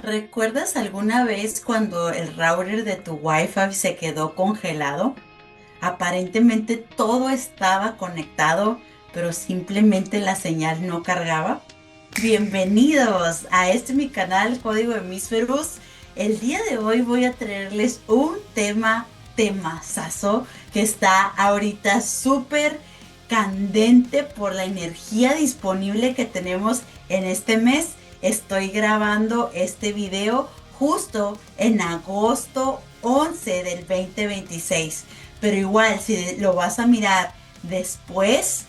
¿Recuerdas alguna vez cuando el router de tu Wi-Fi se quedó congelado? Aparentemente todo estaba conectado, pero simplemente la señal no cargaba. Bienvenidos a mi canal Código Hemisferus. El día de hoy voy a traerles un temazazo que está ahorita súper candente por la energía disponible que tenemos en este mes. Estoy grabando este video justo en agosto 11 del 2026. Pero igual, si lo vas a mirar después,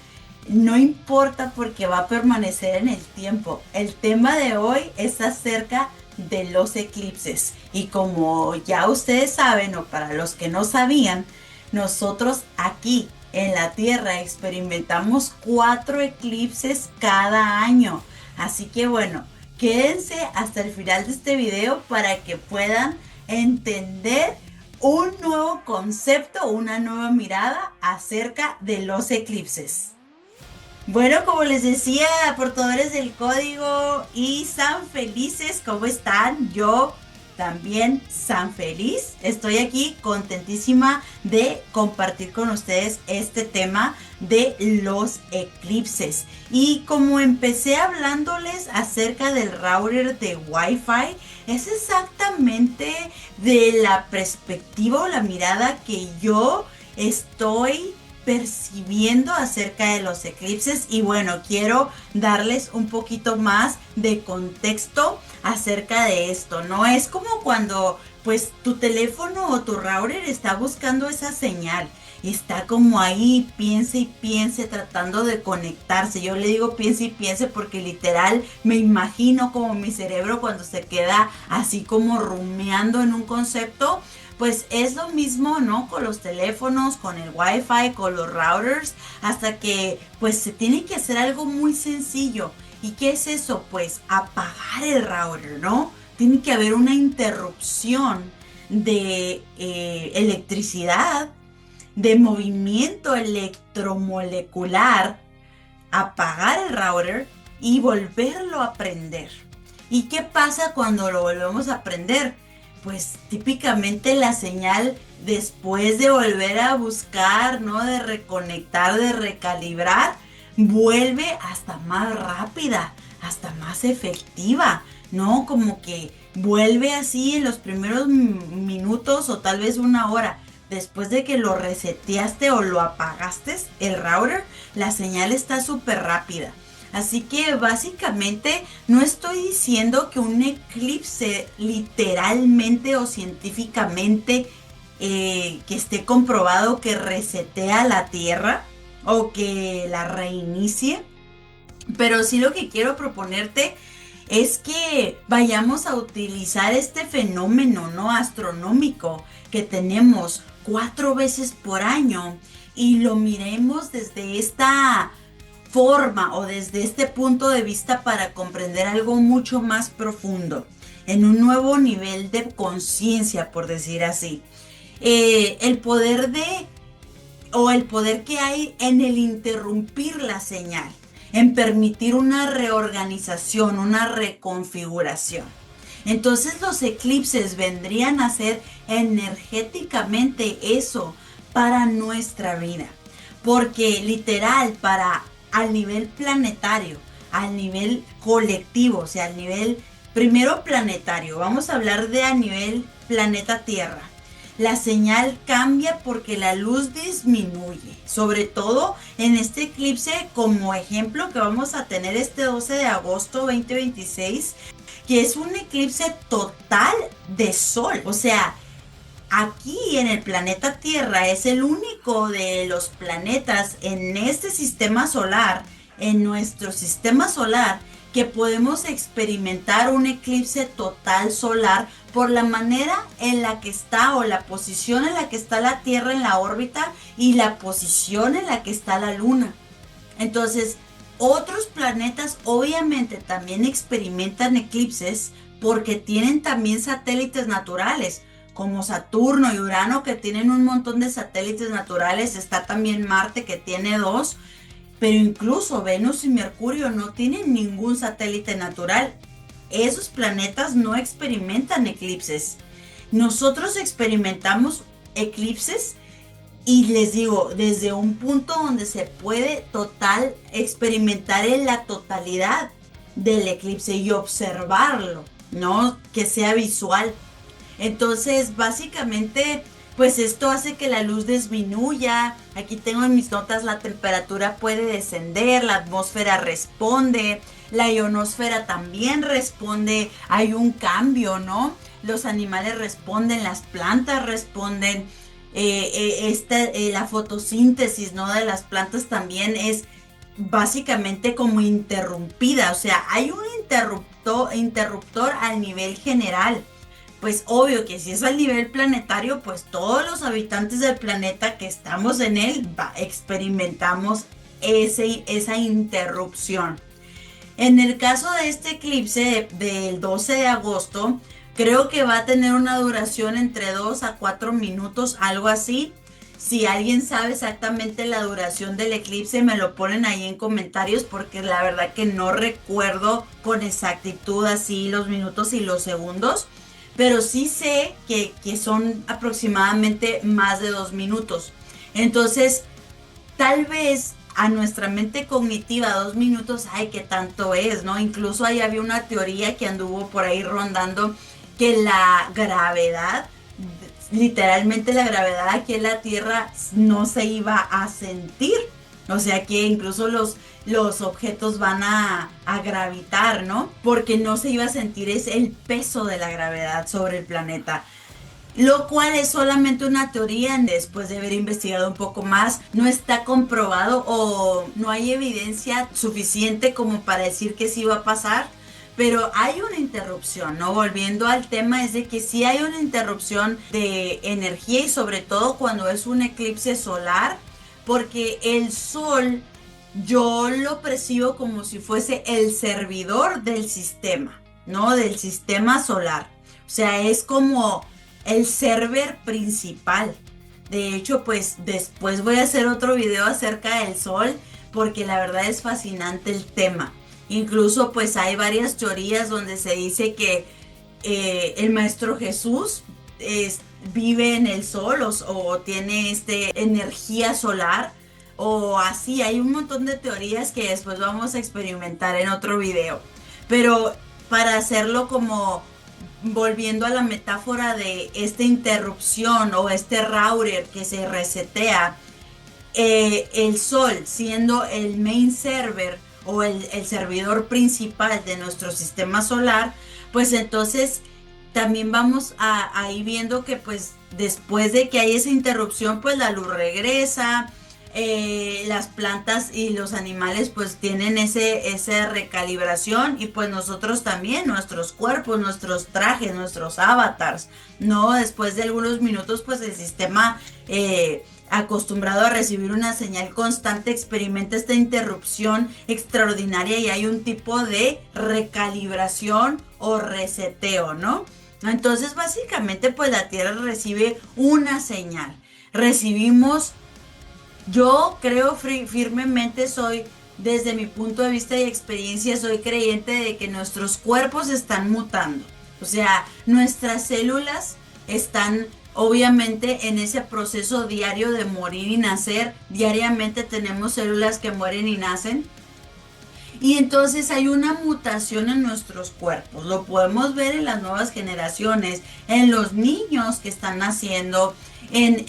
no importa porque va a permanecer en el tiempo. El tema de hoy es acerca de los eclipses. Y como ya ustedes saben, o para los que no sabían, nosotros aquí en la Tierra experimentamos 4 eclipses cada año. Así que bueno, quédense hasta el final de este video para que puedan entender un nuevo concepto, una nueva mirada acerca de los eclipses. Bueno, como les decía, portadores del código y San Felices, ¿cómo están? Yo también San Feliz. Estoy aquí contentísima de compartir con ustedes este tema de los eclipses. Y como empecé hablándoles acerca del router de Wi-Fi, es exactamente de la perspectiva o la mirada que yo estoy percibiendo acerca de los eclipses. Y bueno, quiero darles un poquito más de contexto acerca de esto. No es como cuando pues tu teléfono o tu router está buscando esa señal, está como ahí, piense y piense, tratando de conectarse. Yo le digo piense y piense porque literal me imagino como mi cerebro cuando se queda así como rumiando en un concepto. Pues es lo mismo, ¿no? Con los teléfonos, con el Wi-Fi, con los routers, hasta que pues se tiene que hacer algo muy sencillo. ¿Y qué es eso? Pues apagar el router, ¿no? Tiene que haber una interrupción de electricidad, de movimiento electromolecular, apagar el router y volverlo a prender. ¿Y qué pasa cuando lo volvemos a prender? Pues típicamente la señal, después de volver a buscar, ¿no? De reconectar, de recalibrar, vuelve hasta más rápida, hasta más efectiva, ¿no? Como que vuelve así en los primeros minutos o tal vez una hora. Después de que lo reseteaste o lo apagaste, el router, la señal está súper rápida. Así que básicamente no estoy diciendo que un eclipse literalmente o científicamente que esté comprobado que resetea la Tierra o que la reinicie, pero sí lo que quiero proponerte es que vayamos a utilizar este fenómeno, ¿no? Astronómico que tenemos 4 veces por año y lo miremos desde esta forma o desde este punto de vista para comprender algo mucho más profundo, en un nuevo nivel de conciencia, por decir así. El poder el poder que hay en el interrumpir la señal, en permitir una reorganización, una reconfiguración. Entonces los eclipses vendrían a ser energéticamente eso para nuestra vida. Porque literal, para al nivel planetario, al nivel colectivo, o sea, al nivel primero planetario, vamos a hablar de a nivel planeta Tierra. La señal cambia porque la luz disminuye, sobre todo en este eclipse como ejemplo que vamos a tener este 12 de agosto 2026, que es un eclipse total de sol. O sea, aquí en el planeta Tierra es el único de los planetas en este sistema solar, en nuestro sistema solar, que podemos experimentar un eclipse total solar por la manera en la que está o la posición en la que está la Tierra en la órbita y la posición en la que está la Luna. Entonces, otros planetas obviamente también experimentan eclipses porque tienen también satélites naturales, como Saturno y Urano, que tienen un montón de satélites naturales. Está también Marte, que tiene 2, pero incluso Venus y Mercurio no tienen ningún satélite natural. esos planetas no experimentan eclipses. Nosotros experimentamos eclipses y les digo, desde un punto donde se puede experimentar en la totalidad del eclipse y observarlo, ¿no? Que sea visual. Entonces, básicamente, pues esto hace que la luz disminuya. Aquí tengo en mis notas, la temperatura puede descender, la atmósfera responde, la ionosfera también responde, hay un cambio, ¿no? Los animales responden, las plantas responden, la fotosíntesis, ¿no? De las plantas también es básicamente como interrumpida, o sea, hay un interruptor al nivel general. Pues obvio que si es al nivel planetario, pues todos los habitantes del planeta que estamos en él experimentamos esa interrupción. En el caso de este eclipse del 12 de agosto, creo que va a tener una duración entre 2 a 4 minutos, algo así. Si alguien sabe exactamente la duración del eclipse, me lo ponen ahí en comentarios, porque la verdad que no recuerdo con exactitud así los minutos y los segundos. Pero sí sé que son aproximadamente más de 2 minutos. Entonces, tal vez a nuestra mente cognitiva 2 minutos, ay, qué tanto es, ¿no? Incluso ahí había una teoría que anduvo por ahí rondando, que la gravedad, literalmente la gravedad aquí en la Tierra no se iba a sentir. O sea que incluso los objetos van a gravitar, ¿no? Porque no se iba a sentir el peso de la gravedad sobre el planeta. Lo cual es solamente una teoría. Después de haber investigado un poco más, no está comprobado o no hay evidencia suficiente como para decir que sí va a pasar. Pero hay una interrupción, ¿no? Volviendo al tema, es de que sí hay una interrupción de energía, y sobre todo cuando es un eclipse solar, porque el sol yo lo percibo como si fuese el servidor del sistema, ¿no? Del sistema solar. O sea, es como el server principal. De hecho, pues después voy a hacer otro video acerca del sol, porque la verdad es fascinante el tema. Incluso pues hay varias teorías donde se dice que el Maestro Jesús vive en el sol o tiene energía solar o así. Hay un montón de teorías que después vamos a experimentar en otro video. Pero para hacerlo como volviendo a la metáfora de esta interrupción o este router que se resetea, el sol siendo el main server o el servidor principal de nuestro sistema solar, pues entonces también vamos a ir viendo que pues después de que hay esa interrupción, pues la luz regresa, las plantas y los animales pues tienen esa recalibración, y pues nosotros también, nuestros cuerpos, nuestros trajes, nuestros avatars, ¿no? Después de algunos minutos pues el sistema acostumbrado a recibir una señal constante experimenta esta interrupción extraordinaria y hay un tipo de recalibración o reseteo, ¿no? Entonces básicamente pues la Tierra recibe una señal. Yo creo firmemente, desde mi punto de vista y experiencia, soy creyente de que nuestros cuerpos están mutando. O sea, nuestras células están obviamente en ese proceso diario de morir y nacer. Diariamente tenemos células que mueren y nacen. Y entonces hay una mutación en nuestros cuerpos. Lo podemos ver en las nuevas generaciones, en los niños que están naciendo, en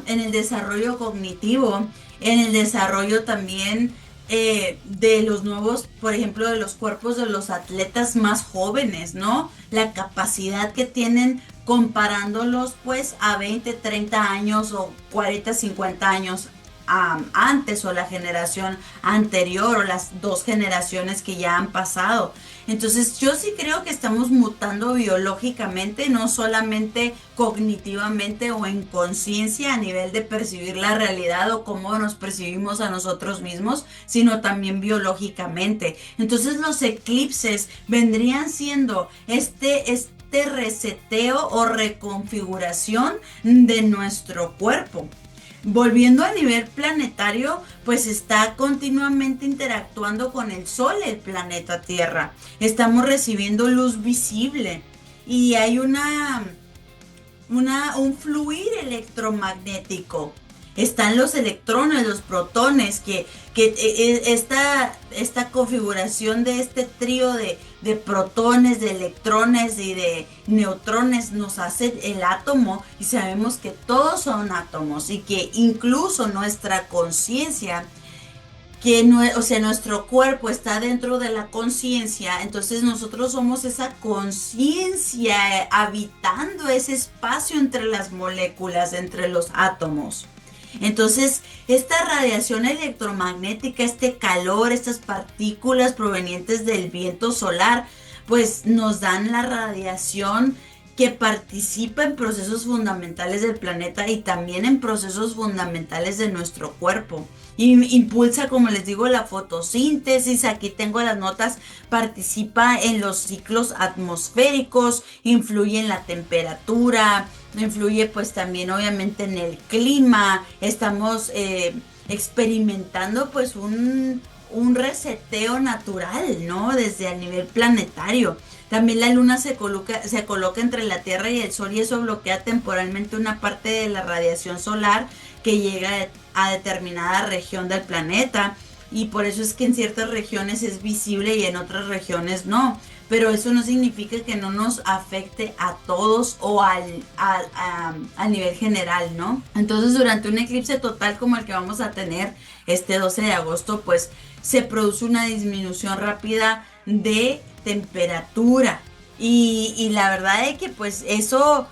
el desarrollo cognitivo, en el desarrollo también de los nuevos, por ejemplo, de los cuerpos de los atletas más jóvenes, ¿no? La capacidad que tienen comparándolos pues a 20, 30 años o 40, 50 años antes, o la generación anterior, o las dos generaciones que ya han pasado. Entonces yo sí creo que estamos mutando biológicamente, no solamente cognitivamente o en conciencia a nivel de percibir la realidad o cómo nos percibimos a nosotros mismos, sino también biológicamente. Entonces los eclipses vendrían siendo este reseteo o reconfiguración de nuestro cuerpo. Volviendo a nivel planetario, pues está continuamente interactuando con el Sol, el planeta Tierra. Estamos recibiendo luz visible y hay un fluir electromagnético. Están los electrones, los protones, esta configuración de este trío de protones, de electrones y de neutrones nos hace el átomo, y sabemos que todos son átomos y que incluso nuestra conciencia, o sea, nuestro cuerpo está dentro de la conciencia, entonces nosotros somos esa conciencia habitando ese espacio entre las moléculas, entre los átomos. Entonces, esta radiación electromagnética, este calor, estas partículas provenientes del viento solar, pues nos dan la radiación que participa en procesos fundamentales del planeta y también en procesos fundamentales de nuestro cuerpo. Y impulsa, como les digo, la fotosíntesis. Aquí tengo las notas. Participa en los ciclos atmosféricos, influye en la temperatura, influye pues también obviamente en el clima. Estamos experimentando pues un reseteo natural, ¿no? Desde el nivel planetario. También la luna se coloca entre la Tierra y el Sol, y eso bloquea temporalmente una parte de la radiación solar que llega a determinada región del planeta. Y por eso es que en ciertas regiones es visible y en otras regiones no. Pero eso no significa que no nos afecte a todos o a nivel general, ¿no? Entonces, durante un eclipse total como el que vamos a tener este 12 de agosto, pues se produce una disminución rápida de temperatura. Y la verdad es que pues eso,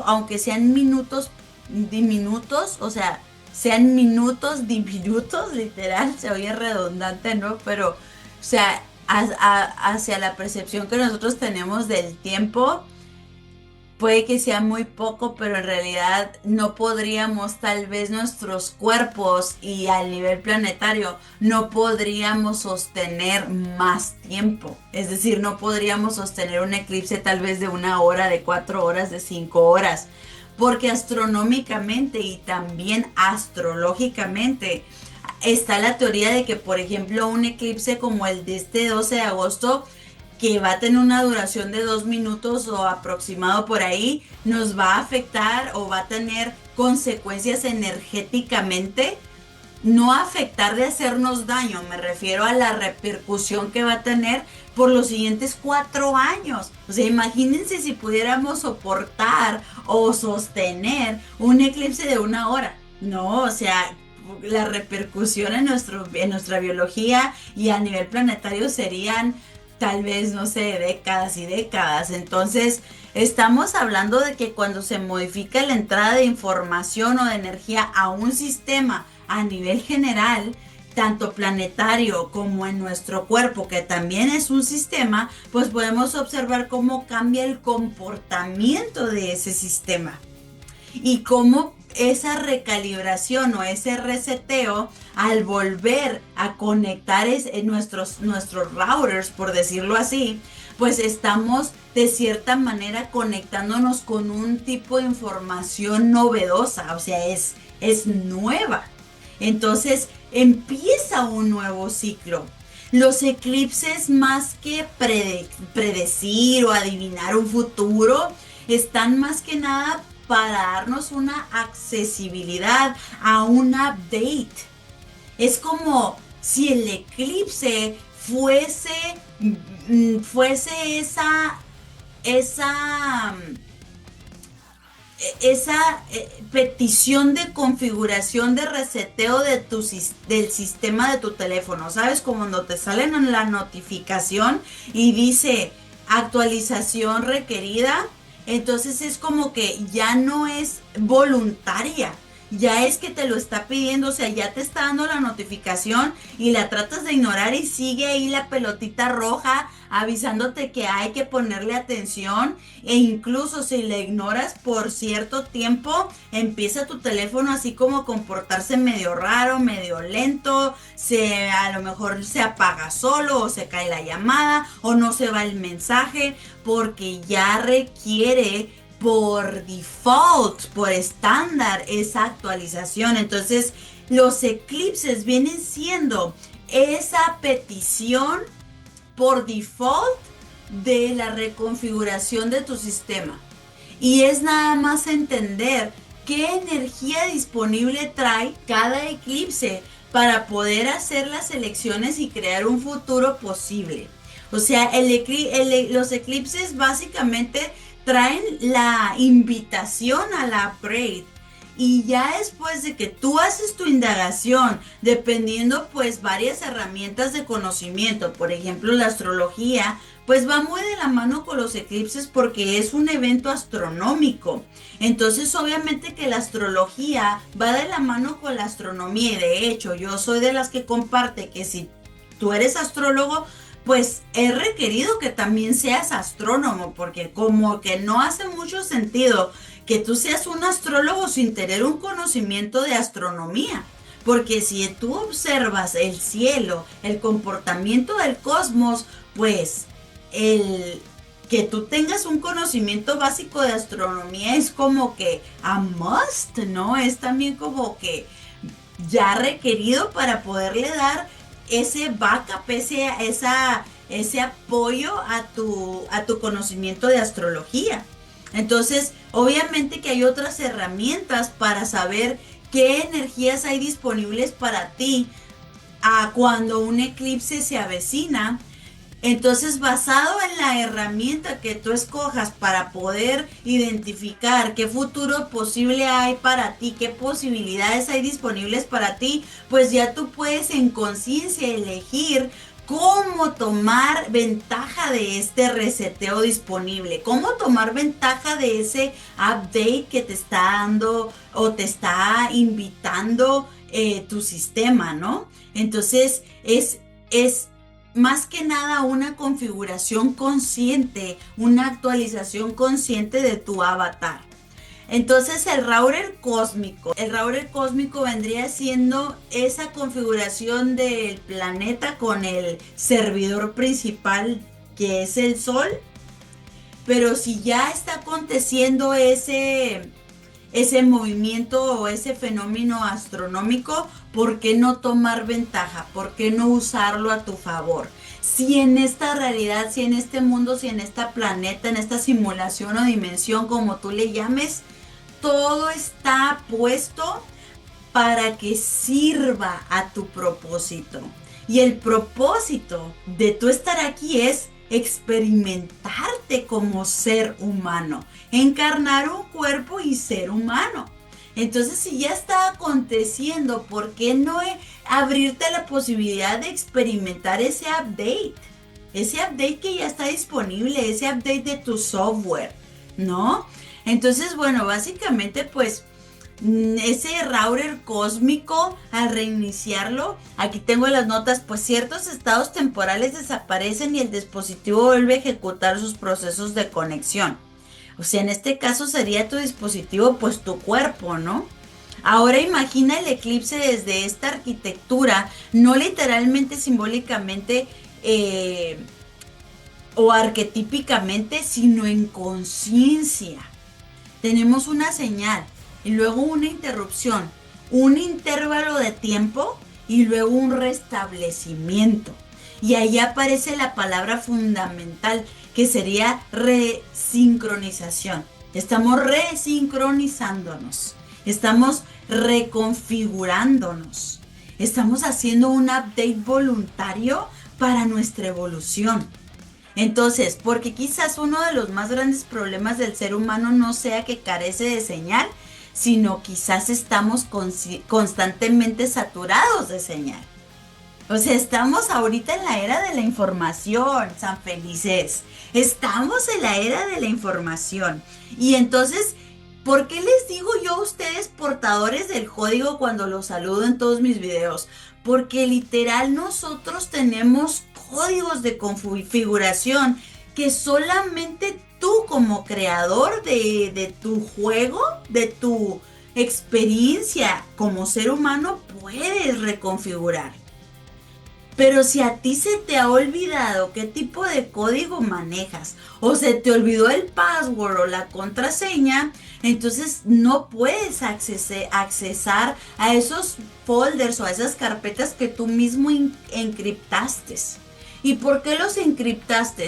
aunque sean minutos diminutos, o sea, sean minutos diminutos, literal, se oye redundante, ¿no? Pero, o sea, hacia la percepción que nosotros tenemos del tiempo, puede que sea muy poco, pero en realidad no podríamos, tal vez nuestros cuerpos y a nivel planetario, no podríamos sostener más tiempo. Es decir, no podríamos sostener un eclipse tal vez de 1 hora, de 4 horas, de 5 horas. Porque astronómicamente y también astrológicamente está la teoría de que, por ejemplo, un eclipse como el de este 12 de agosto, que va a tener una duración de 2 minutos o aproximado por ahí, nos va a afectar o va a tener consecuencias energéticamente. No afectar de hacernos daño, me refiero a la repercusión que va a tener por los siguientes 4 años. O sea, imagínense si pudiéramos soportar o sostener un eclipse de 1 hora. No, o sea, la repercusión en nuestra biología y a nivel planetario serían tal vez, no sé, décadas y décadas. Entonces, estamos hablando de que cuando se modifica la entrada de información o de energía a un sistema a nivel general, tanto planetario como en nuestro cuerpo, que también es un sistema, pues podemos observar cómo cambia el comportamiento de ese sistema y cómo esa recalibración o ese reseteo, al volver a conectar nuestros routers, por decirlo así, pues estamos de cierta manera conectándonos con un tipo de información novedosa, o sea, es nueva. Entonces empieza un nuevo ciclo. Los eclipses, más que predecir o adivinar un futuro, están más que nada para darnos una accesibilidad a un update. Es como si el eclipse fuese esa petición de configuración de reseteo del sistema de tu teléfono. ¿Sabes? Como cuando te salen en la notificación y dice actualización requerida. Entonces es como que ya no es voluntaria, ya es que te lo está pidiendo, o sea, ya te está dando la notificación y la tratas de ignorar y sigue ahí la pelotita roja avisándote que hay que ponerle atención, e incluso si la ignoras por cierto tiempo, empieza tu teléfono así como a comportarse medio raro, medio lento, a lo mejor se apaga solo o se cae la llamada o no se va el mensaje porque ya requiere por default, por estándar, esa actualización. Entonces, los eclipses vienen siendo esa petición por default de la reconfiguración de tu sistema. Y es nada más entender qué energía disponible trae cada eclipse para poder hacer las elecciones y crear un futuro posible. O sea, los eclipses básicamente traen la invitación a la upgrade. Y ya después de que tú haces tu indagación, dependiendo pues varias herramientas de conocimiento, por ejemplo la astrología, pues va muy de la mano con los eclipses porque es un evento astronómico. Entonces obviamente que la astrología va de la mano con la astronomía, y de hecho yo soy de las que comparte que si tú eres astrólogo, pues es requerido que también seas astrónomo, porque como que no hace mucho sentido que tú seas un astrólogo sin tener un conocimiento de astronomía. Porque si tú observas el cielo, el comportamiento del cosmos, pues el que tú tengas un conocimiento básico de astronomía es como que a must, ¿no? Es también como que ya requerido para poderle dar ese backup, ese apoyo a tu conocimiento de astrología. Entonces, obviamente que hay otras herramientas para saber qué energías hay disponibles para ti cuando un eclipse se avecina. Entonces, basado en la herramienta que tú escojas para poder identificar qué futuro posible hay para ti, qué posibilidades hay disponibles para ti, pues ya tú puedes en conciencia elegir cómo tomar ventaja de este reseteo disponible, cómo tomar ventaja de ese update que te está dando o te está invitando tu sistema, ¿no? Entonces, es más que nada una configuración consciente, una actualización consciente de tu avatar. Entonces el router cósmico vendría siendo esa configuración del planeta con el servidor principal que es el Sol. Pero si ya está aconteciendo ese movimiento o ese fenómeno astronómico, ¿por qué no tomar ventaja? ¿Por qué no usarlo a tu favor? Si en esta realidad, si en este mundo, si en esta planeta, en esta simulación o dimensión, como tú le llames, todo está puesto para que sirva a tu propósito. Y el propósito de tú estar aquí es experimentarte como ser humano, encarnar un cuerpo y ser humano. Entonces, si ya está aconteciendo, ¿por qué no abrirte la posibilidad de experimentar ese update? Ese update que ya está disponible, ese update de tu software, ¿no? Entonces, bueno, básicamente pues ese router cósmico, al reiniciarlo, aquí tengo las notas, pues ciertos estados temporales desaparecen y el dispositivo vuelve a ejecutar sus procesos de conexión. O sea, en este caso sería tu dispositivo, pues tu cuerpo, ¿no? Ahora imagina el eclipse desde esta arquitectura, no literalmente, simbólicamente o arquetípicamente, sino en conciencia. Tenemos una señal y luego una interrupción, un intervalo de tiempo y luego un restablecimiento. Y ahí aparece la palabra fundamental, que sería resincronización. Estamos resincronizándonos, estamos reconfigurándonos, estamos haciendo un update voluntario para nuestra evolución. Entonces, porque quizás uno de los más grandes problemas del ser humano no sea que carece de señal, sino quizás estamos constantemente saturados de señal. O sea, estamos ahorita en la era de la información, San Felices. Estamos en la era de la información. Y entonces, ¿por qué les digo yo a ustedes portadores del código cuando los saludo en todos mis videos? Porque literal nosotros tenemos códigos de configuración que solamente tú como creador de tu juego, de tu experiencia como ser humano, puedes reconfigurar. Pero si a ti se te ha olvidado qué tipo de código manejas o se te olvidó el password o la contraseña, entonces no puedes accesar a esos folders o a esas carpetas que tú mismo encriptaste. ¿Y por qué los encriptaste?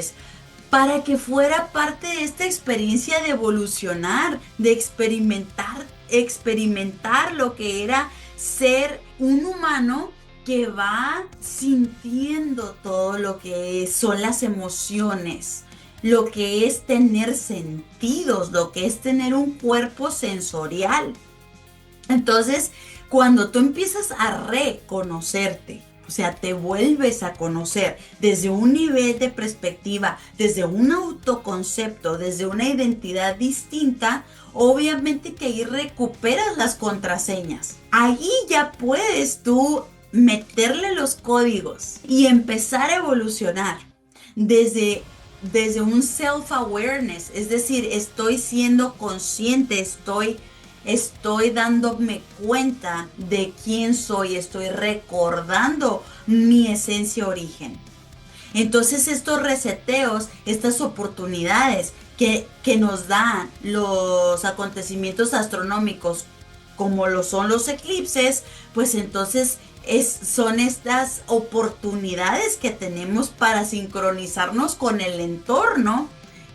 Para que fuera parte de esta experiencia de evolucionar, de experimentar lo que era ser un humano que va sintiendo todo lo que son las emociones, lo que es tener sentidos, lo que es tener un cuerpo sensorial. Entonces, cuando tú empiezas a reconocerte, o sea, te vuelves a conocer desde un nivel de perspectiva, desde un autoconcepto, desde una identidad distinta, obviamente que ahí recuperas las contraseñas. Allí ya puedes tú meterle los códigos y empezar a evolucionar desde un self-awareness, es decir, estoy siendo consciente, estoy dándome cuenta de quién soy, estoy recordando mi esencia origen. Entonces estos reseteos, estas oportunidades que nos dan los acontecimientos astronómicos, como lo son los eclipses, pues entonces son estas oportunidades que tenemos para sincronizarnos con el entorno,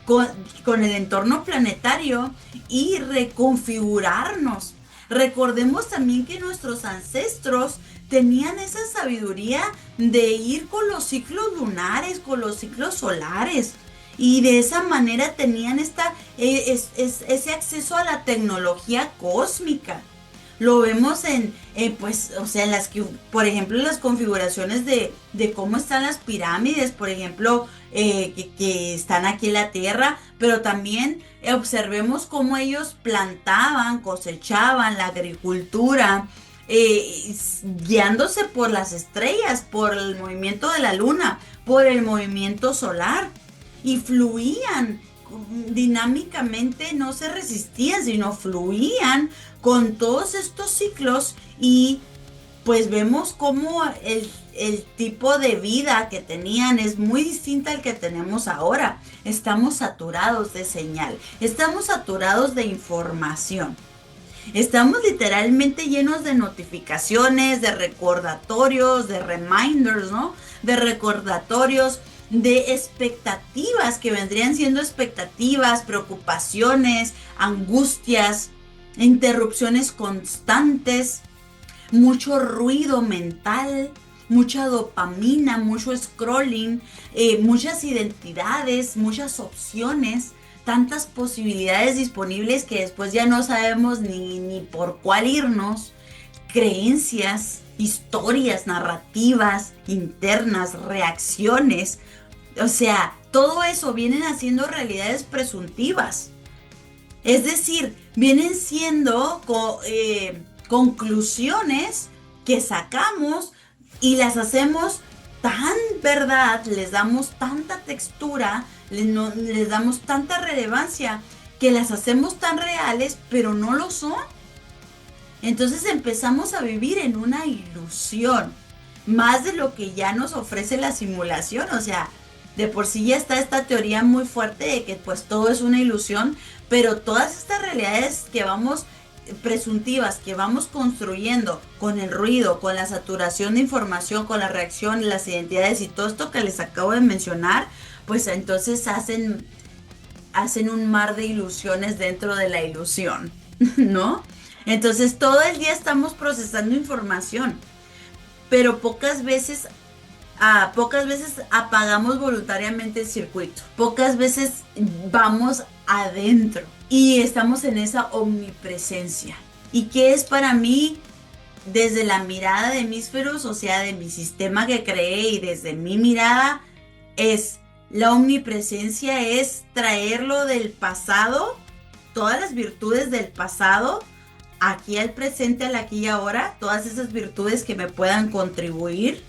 con el entorno planetario y reconfigurarnos. Recordemos también que nuestros ancestros tenían esa sabiduría de ir con los ciclos lunares, con los ciclos solares. Y de esa manera tenían ese acceso a la tecnología cósmica. Lo vemos en por ejemplo, en las configuraciones de cómo están las pirámides, por ejemplo, que están aquí en la Tierra, pero también observemos cómo ellos plantaban, cosechaban, la agricultura, guiándose por las estrellas, por el movimiento de la luna, por el movimiento solar, y fluían dinámicamente, no se resistían, sino fluían con todos estos ciclos. Y pues vemos cómo el tipo de vida que tenían es muy distinta al que tenemos ahora. Estamos saturados de señal, estamos saturados de información, estamos literalmente llenos de notificaciones, de recordatorios, de reminders, ¿no? De recordatorios, de expectativas que vendrían siendo expectativas, preocupaciones, angustias, interrupciones constantes, mucho ruido mental, mucha dopamina, mucho scrolling, muchas identidades, muchas opciones, tantas posibilidades disponibles que después ya no sabemos ni por cuál irnos, creencias, historias, narrativas internas, reacciones. O sea, todo eso vienen haciendo realidades presuntivas. Es decir, vienen siendo conclusiones que sacamos y las hacemos tan verdad, les damos tanta textura, les damos tanta relevancia, que las hacemos tan reales, pero no lo son. Entonces empezamos a vivir en una ilusión, más de lo que ya nos ofrece la simulación. O sea, de por sí ya está esta teoría muy fuerte de que pues todo es una ilusión, pero todas estas realidades que vamos presuntivas, que vamos construyendo con el ruido, con la saturación de información, con la reacción, las identidades y todo esto que les acabo de mencionar, pues entonces hacen un mar de ilusiones dentro de la ilusión, ¿no? Entonces todo el día estamos procesando información, pero pocas veces apagamos voluntariamente el circuito. Pocas veces vamos adentro y estamos en esa omnipresencia. ¿Y qué es para mí? Desde la mirada de Hemisferos, o sea, de mi sistema que creé, y desde mi mirada, es la omnipresencia, es traerlo del pasado, todas las virtudes del pasado, aquí al presente, al aquí y ahora, todas esas virtudes que me puedan contribuir,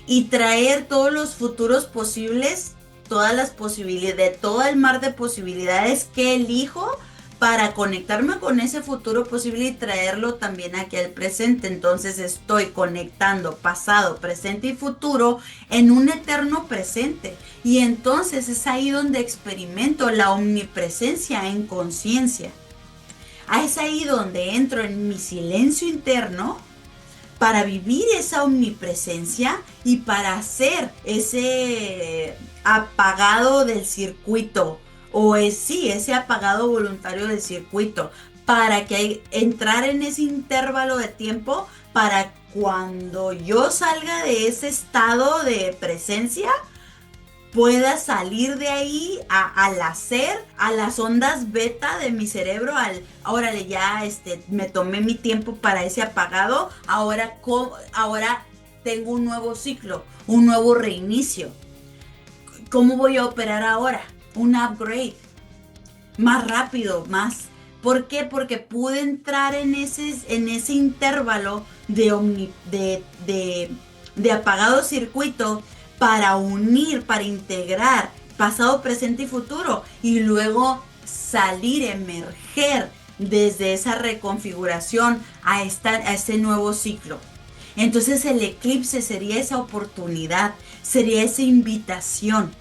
y traer todos los futuros posibles, todas las posibilidades, todo el mar de posibilidades que elijo para conectarme con ese futuro posible y traerlo también aquí al presente. Entonces estoy conectando pasado, presente y futuro en un eterno presente. Y entonces es ahí donde experimento la omnipresencia en conciencia. Es ahí donde entro en mi silencio interno para vivir esa omnipresencia y para hacer ese apagado del circuito, o ese apagado voluntario del circuito, para que entrar en ese intervalo de tiempo para cuando yo salga de ese estado de presencia, pueda salir de ahí al hacer, a las ondas beta de mi cerebro, órale, ya me tomé mi tiempo para ese apagado, ahora tengo un nuevo ciclo, un nuevo reinicio. ¿Cómo voy a operar ahora? Un upgrade, más rápido, más. ¿Por qué? Porque pude entrar en ese intervalo de apagado circuito, para unir, para integrar pasado, presente y futuro, y luego salir, emerger desde esa reconfiguración a este nuevo ciclo. Entonces el eclipse sería esa oportunidad, sería esa invitación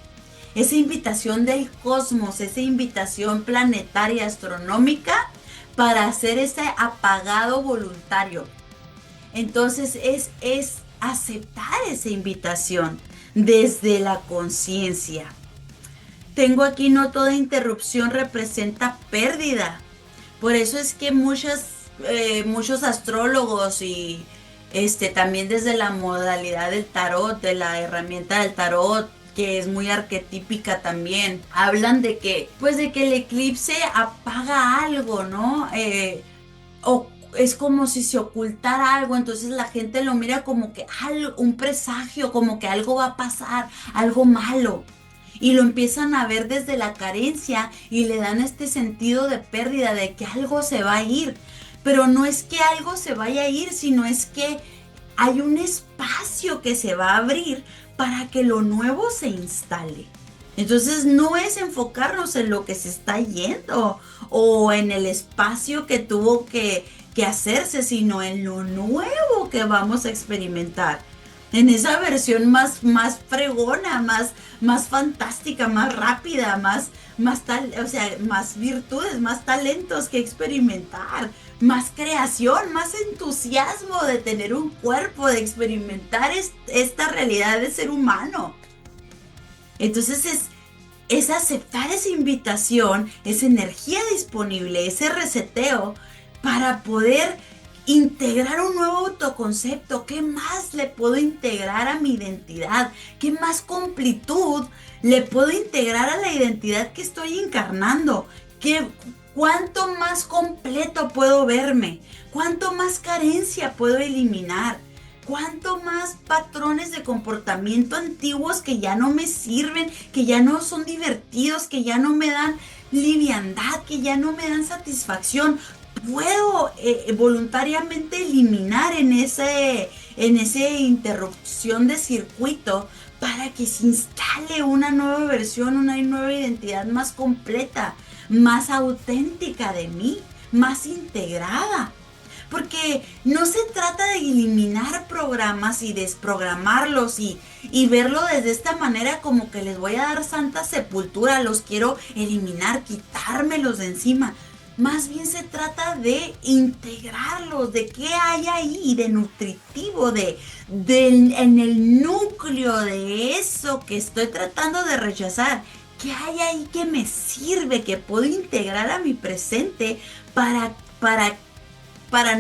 del cosmos, esa invitación planetaria, astronómica, para hacer ese apagado voluntario. Entonces es aceptar esa invitación desde la conciencia. Tengo aquí, no toda interrupción representa pérdida. Por eso es que muchos astrólogos y también desde la modalidad del tarot, de la herramienta del tarot, que es muy arquetípica también, hablan de que el eclipse apaga algo, ¿no? O es como si se ocultara algo, entonces la gente lo mira como que un presagio, como que algo va a pasar, algo malo. Y lo empiezan a ver desde la carencia y le dan este sentido de pérdida, de que algo se va a ir. Pero no es que algo se vaya a ir, sino es que hay un espacio que se va a abrir para que lo nuevo se instale. Entonces no es enfocarnos en lo que se está yendo o en el espacio que tuvo que hacerse, sino en lo nuevo que vamos a experimentar. En esa versión más fregona, más fantástica, más rápida, más virtudes, más talentos que experimentar, más creación, más entusiasmo de tener un cuerpo, de experimentar esta realidad de ser humano. Entonces es aceptar esa invitación, esa energía disponible, ese reseteo para poder integrar un nuevo autoconcepto. ¿Qué más le puedo integrar a mi identidad? ¿Qué más completud le puedo integrar a la identidad que estoy encarnando? ¿Cuánto más completo puedo verme? ¿Cuánto más carencia puedo eliminar? ¿Cuánto más patrones de comportamiento antiguos que ya no me sirven, que ya no son divertidos, que ya no me dan liviandad, que ya no me dan satisfacción, puedo voluntariamente eliminar en esa interrupción de circuito para que se instale una nueva versión, una nueva identidad más completa, más auténtica de mí, más integrada? Porque no se trata de eliminar programas y desprogramarlos y verlo desde esta manera como que les voy a dar santa sepultura, los quiero eliminar, quitármelos de encima. Más bien se trata de integrarlos, de qué hay ahí de nutritivo, en el núcleo de eso que estoy tratando de rechazar. ¿Qué hay ahí que me sirve, que puedo integrar a mi presente para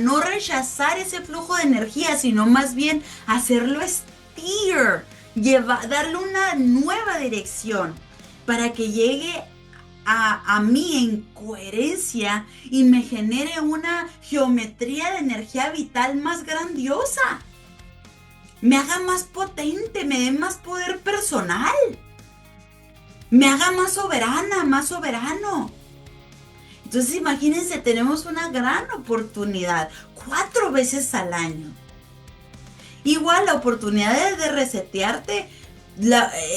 no rechazar ese flujo de energía, sino más bien hacerlo steer, darle una nueva dirección para que llegue a mí en coherencia y me genere una geometría de energía vital más grandiosa, me haga más potente, me dé más poder personal, me haga más soberana, más soberano. Entonces imagínense, tenemos una gran oportunidad 4 veces al año. Igual la oportunidad de resetearte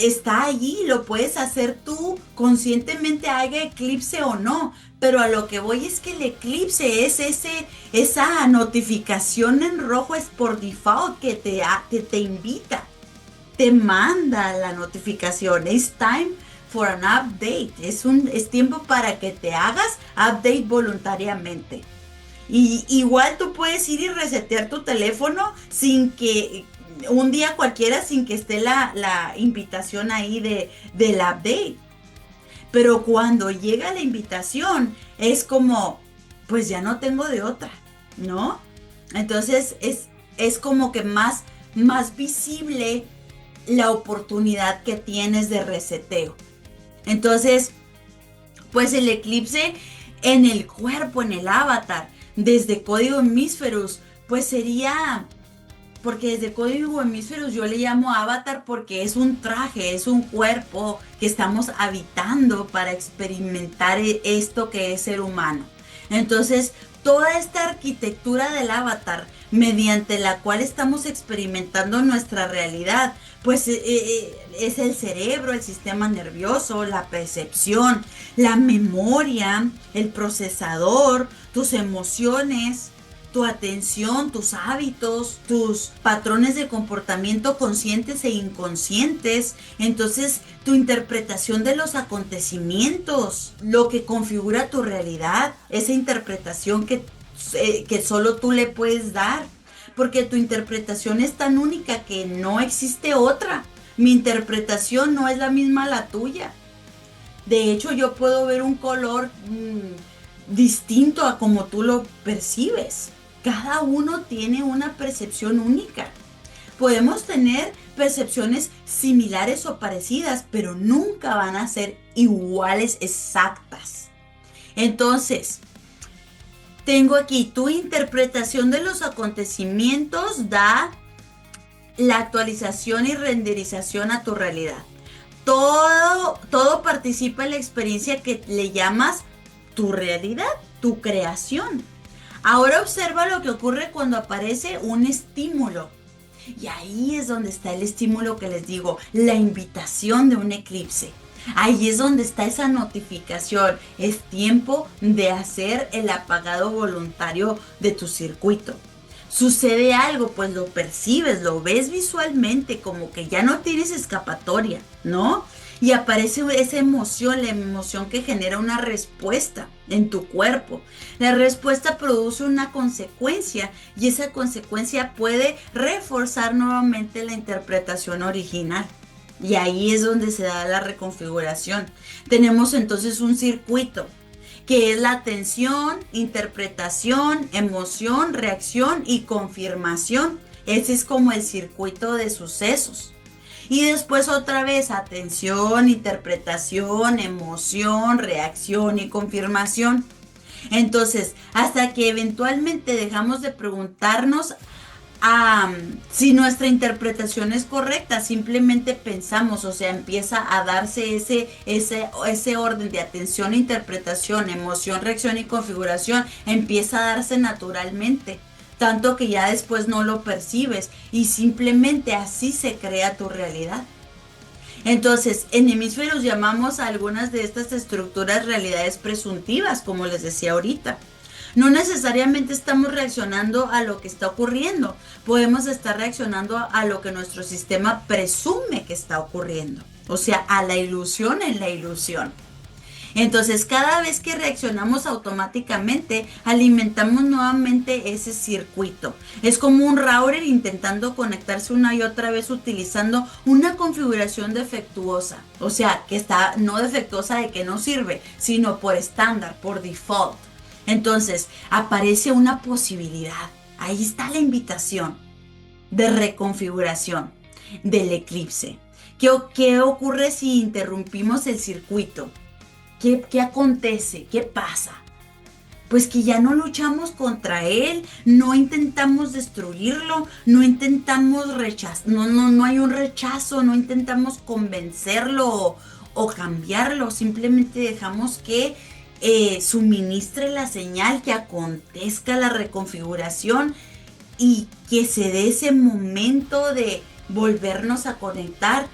está allí, lo puedes hacer tú conscientemente, haga eclipse o no. Pero a lo que voy es que el eclipse es esa notificación en rojo, es por default que te invita, te manda la notificación. It's time for an update. Es tiempo para que te hagas update voluntariamente. Y igual tú puedes ir y resetear tu teléfono sin que un día cualquiera, sin que esté la invitación ahí del update. Pero cuando llega la invitación es como, pues ya no tengo de otra, ¿no? Entonces es como que más visible la oportunidad que tienes de reseteo. Entonces, pues el eclipse en el cuerpo, en el avatar, desde código Hemísferos, pues sería, porque desde código Hemísferos yo le llamo avatar porque es un traje, es un cuerpo que estamos habitando para experimentar esto que es ser humano. Entonces, toda esta arquitectura del avatar, mediante la cual estamos experimentando nuestra realidad, pues es el cerebro, el sistema nervioso, la percepción, la memoria, el procesador, tus emociones, tu atención, tus hábitos, tus patrones de comportamiento conscientes e inconscientes. Entonces, tu interpretación de los acontecimientos, lo que configura tu realidad, esa interpretación que solo tú le puedes dar. Porque tu interpretación es tan única que no existe otra. Mi interpretación no es la misma a la tuya. De hecho, yo puedo ver un color distinto a como tú lo percibes. Cada uno tiene una percepción única. Podemos tener percepciones similares o parecidas, pero nunca van a ser iguales, exactas. Entonces, tengo aquí tu interpretación de los acontecimientos da la actualización y renderización a tu realidad. Todo participa en la experiencia que le llamas tu realidad, tu creación. Ahora observa lo que ocurre cuando aparece un estímulo. Y ahí es donde está el estímulo que les digo, la invitación de un eclipse. Ahí es donde está esa notificación. Es tiempo de hacer el apagado voluntario de tu circuito. Sucede algo, pues lo percibes, lo ves visualmente, como que ya no tienes escapatoria, ¿no? Y aparece esa emoción, la emoción que genera una respuesta en tu cuerpo. La respuesta produce una consecuencia y esa consecuencia puede reforzar nuevamente la interpretación original. Y ahí es donde se da la reconfiguración. Tenemos entonces un circuito que es la atención, interpretación, emoción, reacción y confirmación. Ese es como el circuito de sucesos. Y después otra vez atención, interpretación, emoción, reacción y confirmación. Entonces, hasta que eventualmente dejamos de preguntarnos si nuestra interpretación es correcta, simplemente pensamos, o sea, empieza a darse ese orden de atención, interpretación, emoción, reacción y configuración, empieza a darse naturalmente, tanto que ya después no lo percibes y simplemente así se crea tu realidad. Entonces, en Hemísferos llamamos a algunas de estas estructuras realidades presuntivas, como les decía ahorita. No necesariamente estamos reaccionando a lo que está ocurriendo. Podemos estar reaccionando a lo que nuestro sistema presume que está ocurriendo. O sea, a la ilusión en la ilusión. Entonces, cada vez que reaccionamos automáticamente, alimentamos nuevamente ese circuito. Es como un router intentando conectarse una y otra vez utilizando una configuración defectuosa. O sea, que está no defectuosa de que no sirve, sino por estándar, por default. Entonces, aparece una posibilidad. Ahí está la invitación de reconfiguración del eclipse. ¿Qué ocurre si interrumpimos el circuito? ¿Qué acontece? ¿Qué pasa? Pues que ya no luchamos contra él, no intentamos destruirlo, no intentamos rechazar, no hay un rechazo, no intentamos convencerlo o cambiarlo, simplemente dejamos que suministre la señal, que acontezca la reconfiguración y que se dé ese momento de volvernos a conectar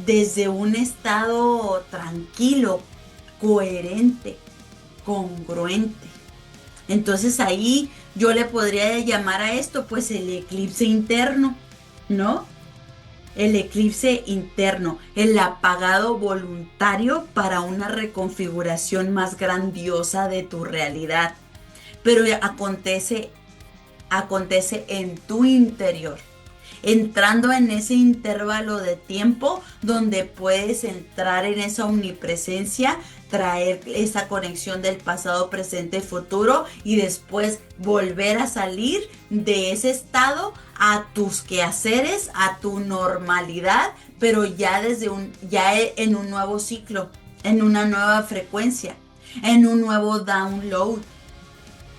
desde un estado tranquilo, coherente, congruente. Entonces ahí yo le podría llamar a esto pues el eclipse interno, ¿no? El eclipse interno, el apagado voluntario para una reconfiguración más grandiosa de tu realidad. Pero acontece en tu interior, entrando en ese intervalo de tiempo donde puedes entrar en esa omnipresencia, traer esa conexión del pasado, presente y futuro y después volver a salir de ese estado a tus quehaceres, a tu normalidad, pero ya en un nuevo ciclo, en una nueva frecuencia, en un nuevo download.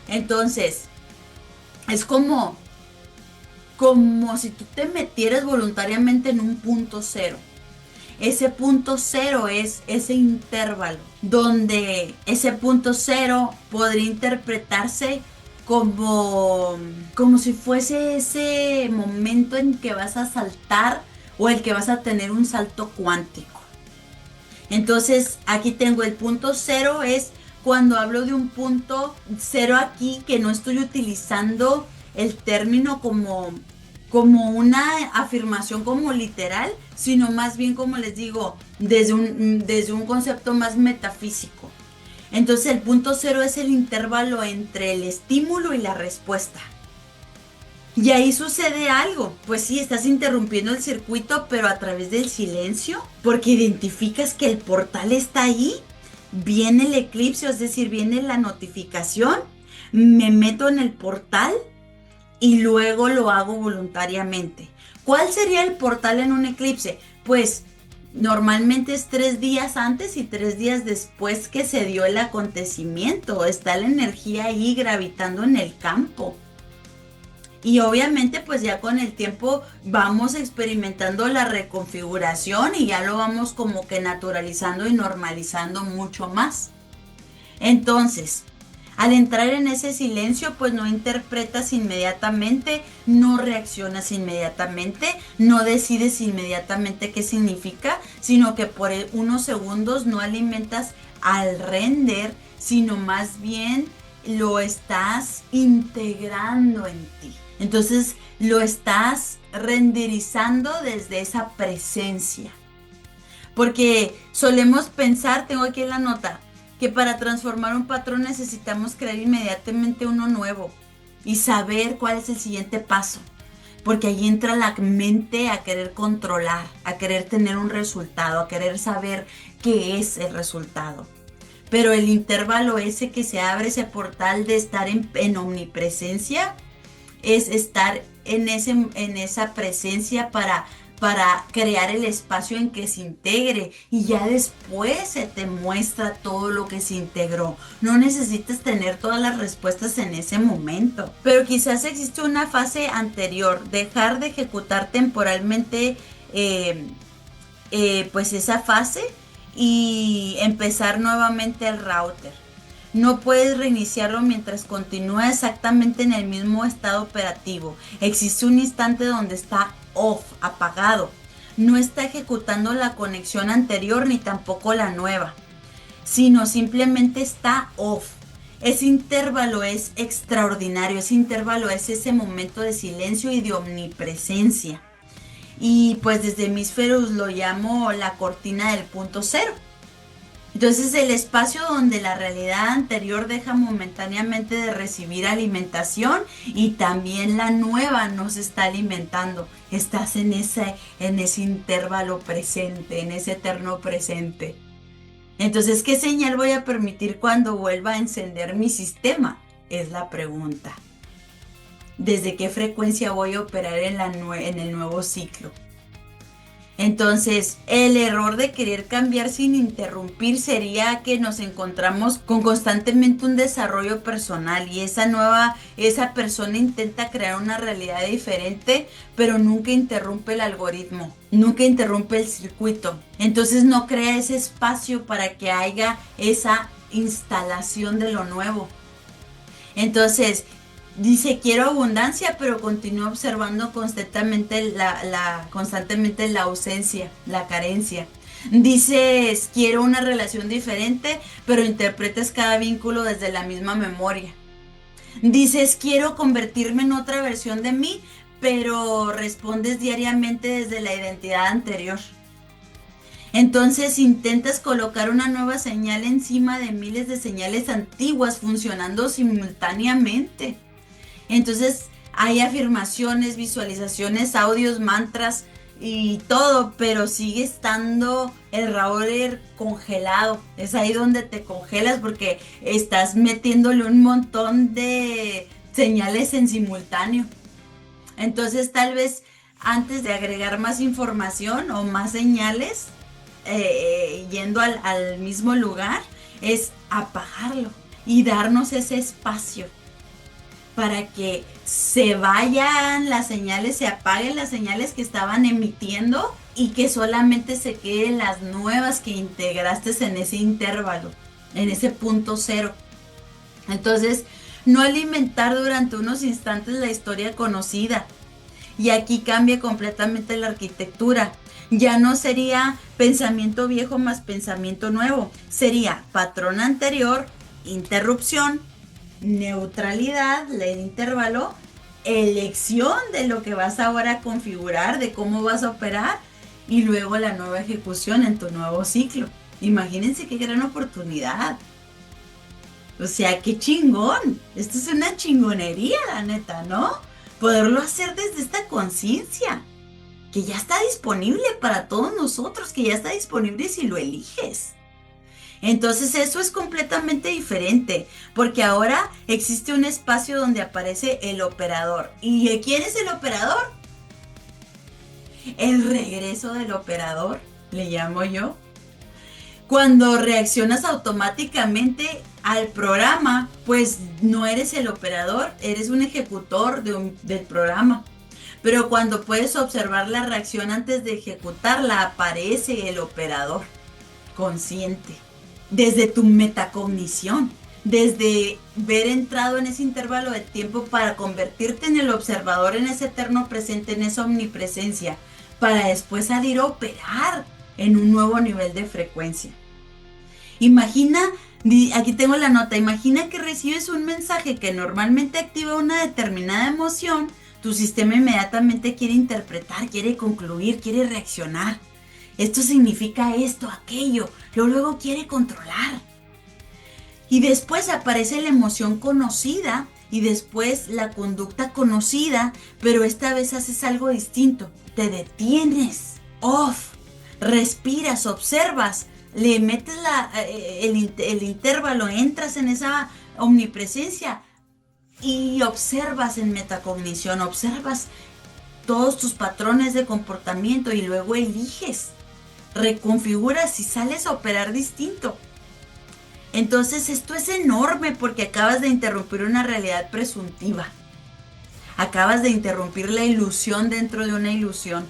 Entonces, es como si tú te metieras voluntariamente en un punto cero. Ese punto cero es ese intervalo, donde ese punto cero podría interpretarse como si fuese ese momento en que vas a saltar o el que vas a tener un salto cuántico. Entonces, aquí tengo el punto cero, es cuando hablo de un punto cero aquí, que no estoy utilizando el término como una afirmación como literal, sino más bien, como les digo, desde un concepto más metafísico. Entonces, el punto cero es el intervalo entre el estímulo y la respuesta. Y ahí sucede algo, pues sí, estás interrumpiendo el circuito, pero a través del silencio, porque identificas que el portal está ahí, viene el eclipse, es decir, viene la notificación, me meto en el portal y luego lo hago voluntariamente. ¿Cuál sería el portal en un eclipse? Pues normalmente es 3 días antes y 3 días después que se dio el acontecimiento, está la energía ahí gravitando en el campo. Y obviamente pues ya con el tiempo vamos experimentando la reconfiguración y ya lo vamos como que naturalizando y normalizando mucho más. Entonces, al entrar en ese silencio pues no interpretas inmediatamente, no reaccionas inmediatamente, no decides inmediatamente qué significa, sino que por unos segundos no alimentas al render, sino más bien lo estás integrando en ti. Entonces lo estás renderizando desde esa presencia. Porque solemos pensar, tengo aquí la nota, que para transformar un patrón necesitamos crear inmediatamente uno nuevo y saber cuál es el siguiente paso. Porque ahí entra la mente a querer controlar, a querer tener un resultado, a querer saber qué es el resultado. Pero el intervalo ese que se abre, ese portal de estar en omnipresencia, es estar en esa presencia para crear el espacio en que se integre y ya después se te muestra todo lo que se integró. No necesitas tener todas las respuestas en ese momento, pero quizás existe una fase anterior, dejar de ejecutar temporalmente pues esa fase y empezar nuevamente el router. No puedes reiniciarlo mientras continúa exactamente en el mismo estado operativo. Existe un instante donde está off, apagado. No está ejecutando la conexión anterior ni tampoco la nueva, sino simplemente está off. Ese intervalo es extraordinario, ese intervalo es ese momento de silencio y de omnipresencia. Y pues desde Hemisferos lo llamo la cortina del punto cero. Entonces el espacio donde la realidad anterior deja momentáneamente de recibir alimentación y también la nueva no se está alimentando. Estás en ese intervalo presente, en ese eterno presente. Entonces, ¿qué señal voy a permitir cuando vuelva a encender mi sistema? Es la pregunta. ¿Desde qué frecuencia voy a operar en el nuevo ciclo? Entonces, el error de querer cambiar sin interrumpir sería que nos encontramos con constantemente un desarrollo personal y esa persona intenta crear una realidad diferente, pero nunca interrumpe el algoritmo, nunca interrumpe el circuito. Entonces no crea ese espacio para que haya esa instalación de lo nuevo. Entonces, Dice, quiero abundancia, pero continúa observando constantemente la ausencia, la carencia. Dices, quiero una relación diferente, pero interpretas cada vínculo desde la misma memoria. Dices, quiero convertirme en otra versión de mí, pero respondes diariamente desde la identidad anterior. Entonces intentas colocar una nueva señal encima de miles de señales antiguas funcionando simultáneamente. Entonces hay afirmaciones, visualizaciones, audios, mantras y todo, pero sigue estando el router congelado. Es ahí donde te congelas porque estás metiéndole un montón de señales en simultáneo. Entonces tal vez antes de agregar más información o más señales, yendo al mismo lugar, es apagarlo y darnos ese espacio para que se vayan las señales, se apaguen las señales que estaban emitiendo y que solamente se queden las nuevas que integraste en ese intervalo, en ese punto cero. Entonces, no alimentar durante unos instantes la historia conocida. Y aquí cambia completamente la arquitectura. Ya no sería pensamiento viejo más pensamiento nuevo. Sería patrón anterior, interrupción, neutralidad, ley de intervalo, elección de lo que vas ahora a configurar, de cómo vas a operar y luego la nueva ejecución en tu nuevo ciclo. Imagínense qué gran oportunidad. O sea, qué chingón. Esto es una chingonería, la neta, ¿no? Poderlo hacer desde esta conciencia, que ya está disponible para todos nosotros, que ya está disponible si lo eliges. Entonces eso es completamente diferente, porque ahora existe un espacio donde aparece el operador. ¿Y quién es el operador? El regreso del operador, le llamo yo. Cuando reaccionas automáticamente al programa, pues no eres el operador, eres un ejecutor del programa. Pero cuando puedes observar la reacción antes de ejecutarla, aparece el operador consciente. Desde tu metacognición, desde ver entrado en ese intervalo de tiempo para convertirte en el observador, en ese eterno presente, en esa omnipresencia, para después salir a operar en un nuevo nivel de frecuencia. Imagina, aquí tengo la nota, imagina que recibes un mensaje que normalmente activa una determinada emoción, tu sistema inmediatamente quiere interpretar, quiere concluir, quiere reaccionar. Esto significa esto, aquello, luego quiere controlar. Y después aparece la emoción conocida y después la conducta conocida, pero esta vez haces algo distinto. Te detienes, off, respiras, observas, le metes el intervalo, entras en esa omnipresencia y observas en metacognición, observas todos tus patrones de comportamiento y luego eliges, reconfiguras y sales a operar distinto. Entonces esto es enorme porque acabas de interrumpir una realidad presuntiva. Acabas de interrumpir la ilusión dentro de una ilusión.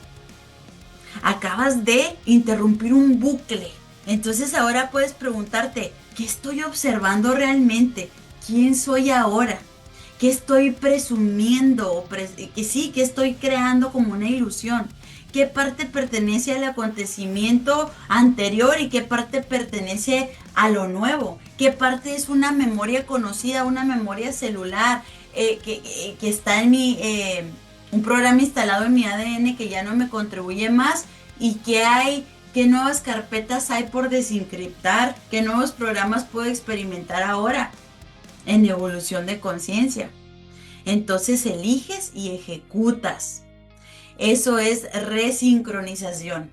Acabas de interrumpir un bucle. Entonces ahora puedes preguntarte, ¿qué estoy observando realmente? ¿Quién soy ahora? ¿Qué estoy presumiendo? ¿Qué estoy creando como una ilusión? ¿Qué parte pertenece al acontecimiento anterior y qué parte pertenece a lo nuevo? ¿Qué parte es una memoria conocida, una memoria celular que está en un programa instalado en mi ADN que ya no me contribuye más? ¿Y qué nuevas carpetas hay por desencriptar? ¿Qué nuevos programas puedo experimentar ahora en evolución de conciencia? Entonces eliges y ejecutas. Eso es resincronización.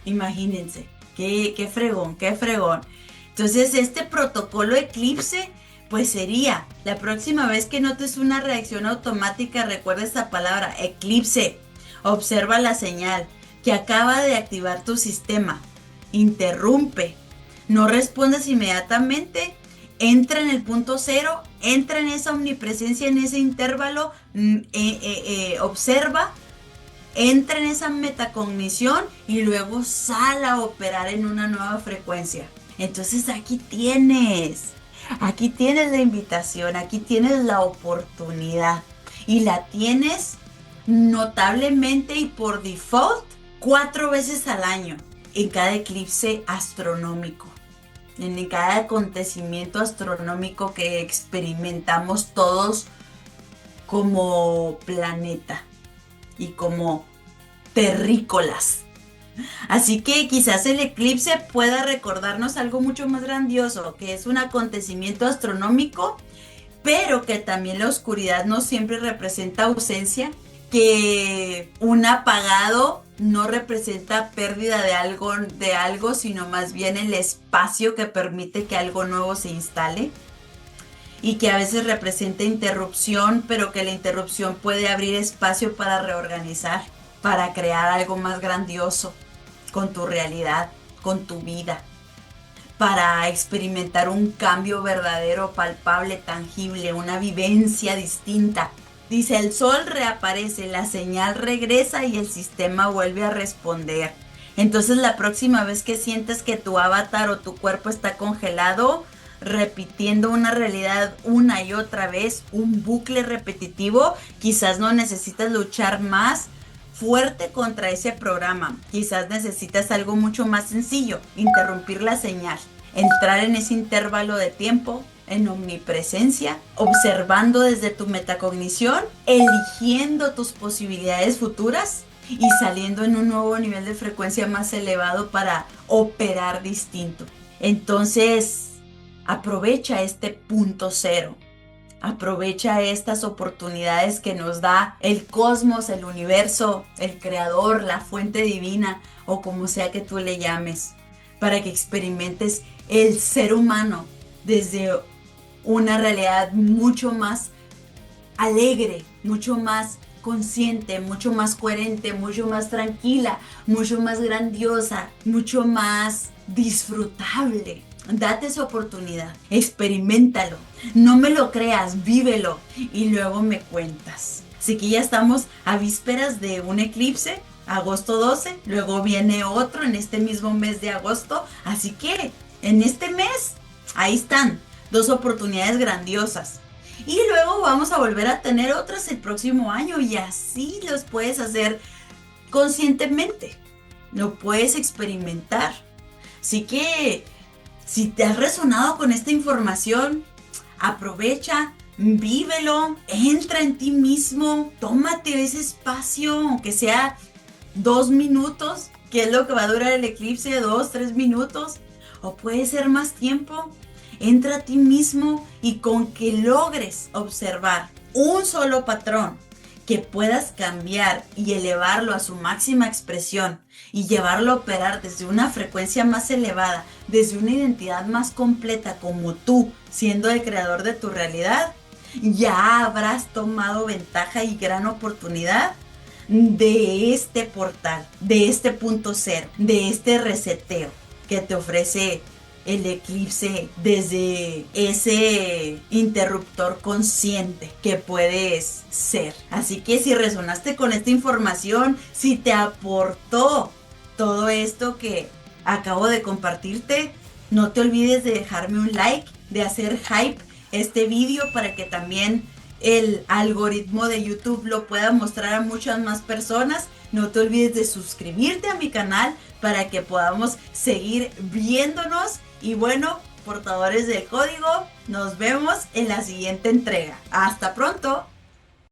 Imagínense, qué fregón, qué fregón. Entonces este protocolo eclipse, pues sería, la próxima vez que notes una reacción automática, recuerda esta palabra, eclipse. Observa la señal que acaba de activar tu sistema. Interrumpe. No respondas inmediatamente. Entra en el punto cero, entra en esa omnipresencia, en ese intervalo, observa, entra en esa metacognición y luego sal a operar en una nueva frecuencia. Entonces aquí tienes Aquí tienes la invitación, aquí tienes la oportunidad y la tienes notablemente y por default 4 veces al año en cada eclipse astronómico, en cada acontecimiento astronómico que experimentamos todos como planeta y como terrícolas. Así que quizás el eclipse pueda recordarnos algo mucho más grandioso, que es un acontecimiento astronómico, pero que también la oscuridad no siempre representa ausencia, que un apagado no representa pérdida de algo, sino más bien el espacio que permite que algo nuevo se instale y que a veces representa interrupción, pero que la interrupción puede abrir espacio para reorganizar, para crear algo más grandioso con tu realidad, con tu vida, para experimentar un cambio verdadero, palpable, tangible, una vivencia distinta. Dice, el sol reaparece, la señal regresa y el sistema vuelve a responder. Entonces la próxima vez que sientes que tu avatar o tu cuerpo está congelado, repitiendo una realidad una y otra vez, un bucle repetitivo, quizás no necesitas luchar más fuerte contra ese programa. Quizás necesitas algo mucho más sencillo, interrumpir la señal, entrar en ese intervalo de tiempo, en omnipresencia, observando desde tu metacognición, eligiendo tus posibilidades futuras y saliendo en un nuevo nivel de frecuencia más elevado para operar distinto. Entonces, aprovecha este punto cero. Aprovecha estas oportunidades que nos da el cosmos, el universo, el creador, la fuente divina o como sea que tú le llames, para que experimentes el ser humano desde una realidad mucho más alegre, mucho más consciente, mucho más coherente, mucho más tranquila, mucho más grandiosa, mucho más disfrutable. Date esa oportunidad, experiméntalo, no me lo creas, vívelo y luego me cuentas. Así que ya estamos a vísperas de un eclipse, agosto 12, luego viene otro en este mismo mes de agosto, así que en este mes, ahí están, 2 oportunidades grandiosas. Y luego vamos a volver a tener otras el próximo año y así los puedes hacer conscientemente, lo puedes experimentar. Así que si te has resonado con esta información, aprovecha, vívelo, entra en ti mismo, tómate ese espacio, aunque sea 2 minutos, que es lo que va a durar el eclipse, 2, 3 minutos, o puede ser más tiempo. Entra a ti mismo y con que logres observar un solo patrón que puedas cambiar y elevarlo a su máxima expresión y llevarlo a operar desde una frecuencia más elevada, desde una identidad más completa como tú, siendo el creador de tu realidad, ya habrás tomado ventaja y gran oportunidad de este portal, de este punto cero, de este reseteo que te ofrece el eclipse desde ese interruptor consciente que puedes ser. Así que si resonaste con esta información, si te aportó todo esto que acabo de compartirte, no te olvides de dejarme un like, de hacer hype este vídeo para que también el algoritmo de YouTube lo pueda mostrar a muchas más personas. No te olvides de suscribirte a mi canal para que podamos seguir viéndonos. Y bueno, portadores del código, nos vemos en la siguiente entrega. ¡Hasta pronto!